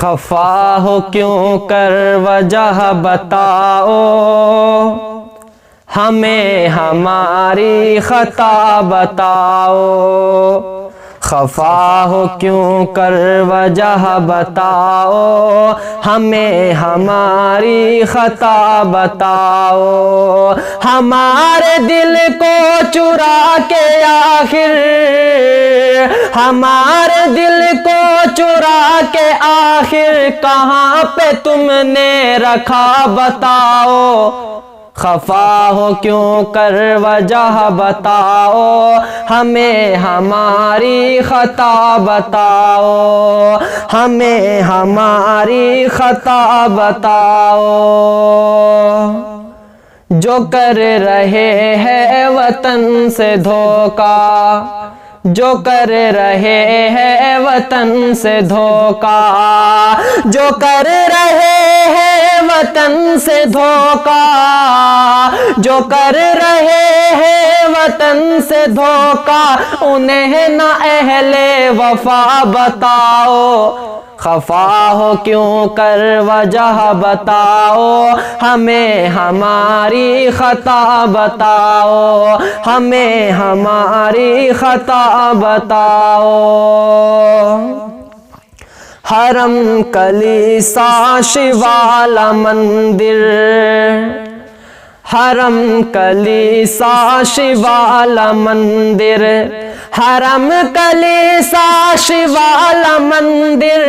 خفا ہو کیوں کر وجہ بتاؤ، ہمیں ہماری خطا بتاؤ۔ خفا ہو کیوں کر وجہ بتاؤ، ہمیں ہماری خطا بتاؤ۔ ہمارے دل کو چرا کے آخر، ہمارے دل کو چرا کے آخر کہاں پہ تم نے رکھا بتاؤ۔ خفا ہو کیوں کر وجہ بتاؤ، ہمیں ہماری خطا بتاؤ، ہمیں ہماری خطا بتاؤ۔ جو کر رہے ہیں وطن سے دھوکا، جو کر رہے ہیں وطن سے دھوکا، جو کر رہے ہیں وطن سے دھوکا، جو کر رہے ہیں وطن سے دھوکا، انہیں نہ اہل وفا بتاؤ۔ خفا ہو کیوں کر وجہ بتاؤ، ہمیں ہماری خطا بتاؤ، ہمیں ہماری خطا بتاؤ۔ حرم کلیسا شیوالا مندر، حرم کلیسا شیوالا مندر، حرم کلیسا شیوالا مندر،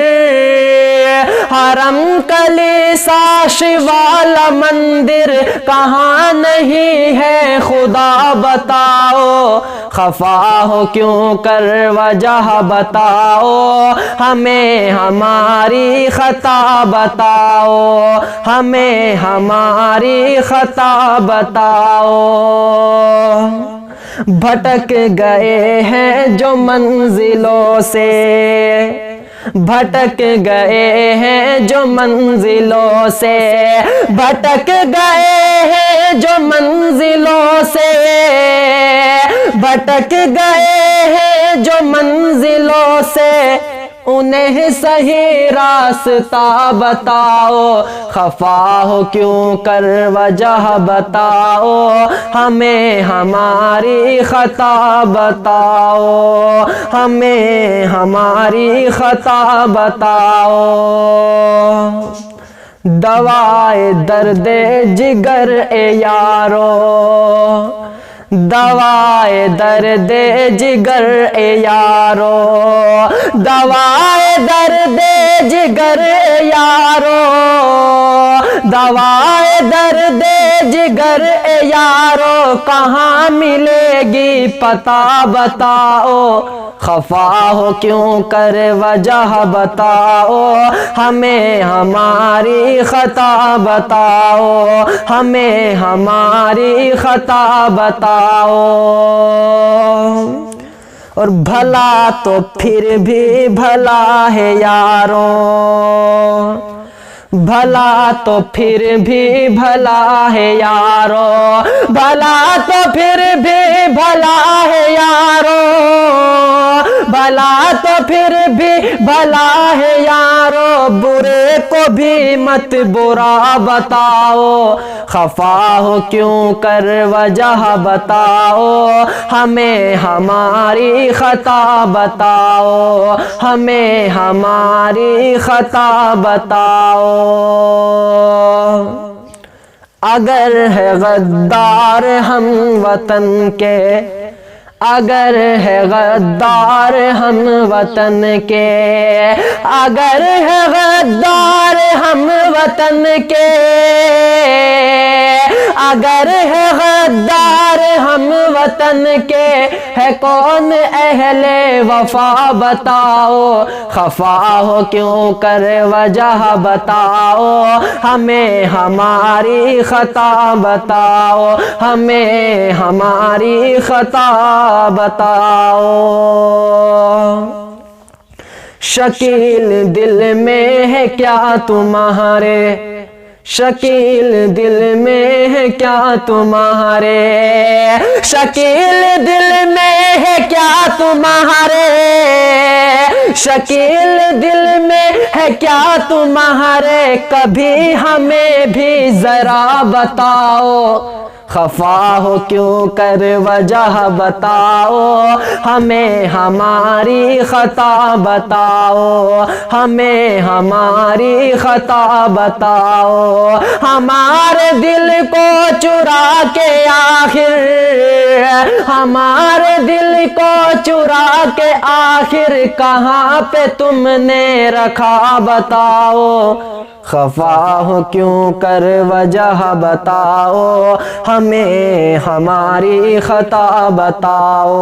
حرم کلیسا شیوالا مندر کہاں نہیں ہے خدا بتاؤ۔ خفا ہو کیوں کر وجہ بتاؤ، ہمیں ہماری خطا بتاؤ، ہمیں ہماری خطا بتاؤ۔ بھٹک گئے ہیں جو منزلوں سے، بھٹک گئے ہیں جو منزلوں سے، بھٹک گئے ہیں جو منزلوں سے، بھٹک گئے ہیں جو منزلوں سے، انہیں صحیح راستہ بتاؤ۔ خفا ہو کیوں کر وجہ بتاؤ، ہمیں ہماری خطا بتاؤ، ہمیں ہماری خطا بتاؤ۔ دوائے درد جگر اے یارو، دوائے درد جگر اے یارو، دوائے درد جگر اے یارو، دوائے درد جگر اے یارو کہاں ملے گی پتہ بتاؤ۔ خفا ہو کیوں کر وجہ بتاؤ، ہمیں ہماری خطا بتاؤ، ہمیں ہماری خطا بتاؤ۔ اور بھلا تو پھر بھی بھلا ہے یارو، بھلا تو پھر بھی بھلا ہے یارو، بھلا تو پھر بھی بھلا ہے یارو، بھلا تو پھر بھی بھلا ہے یارو، برے کو بھی مت برا بتاؤ۔ خفا ہو کیوں کر وجہ بتاؤ، ہمیں ہماری خطا بتاؤ، ہمیں ہماری خطا بتاؤ۔ اگر ہے غدار ہم وطن کے، اگر ہے غدار ہم وطن کے، اگر ہے غدار ہم وطن کے، اگر ہے غدار ہم وطن کے، ہے کون اہل وفا بتاؤ۔ خفا ہو کیوں کر وجہ بتاؤ، ہمیں ہماری خطا بتاؤ، ہمیں ہماری خطا بتاؤ۔ شکیل دل میں ہے کیا تمہارے، شکیل دل میں ہے کیا تمہارے، شکیل دل میں ہے کیا تمہارے، شکیل دل میں ہے کیا تمہارے، کبھی ہمیں بھی ذرا بتاؤ، خفا ہو کیوں کر وجہ بتاؤ، ہمیں ہماری خطا بتاؤ، ہمیں ہماری خطا بتاؤ، ہمارے دل کو چرا کے آخر، ہمارے دل کو چرا کے آخر کہاں پہ تم نے رکھا بتاؤ، خفا ہو کیوں کر وجہ بتاؤ، ہمیں ہماری خطا بتاؤ۔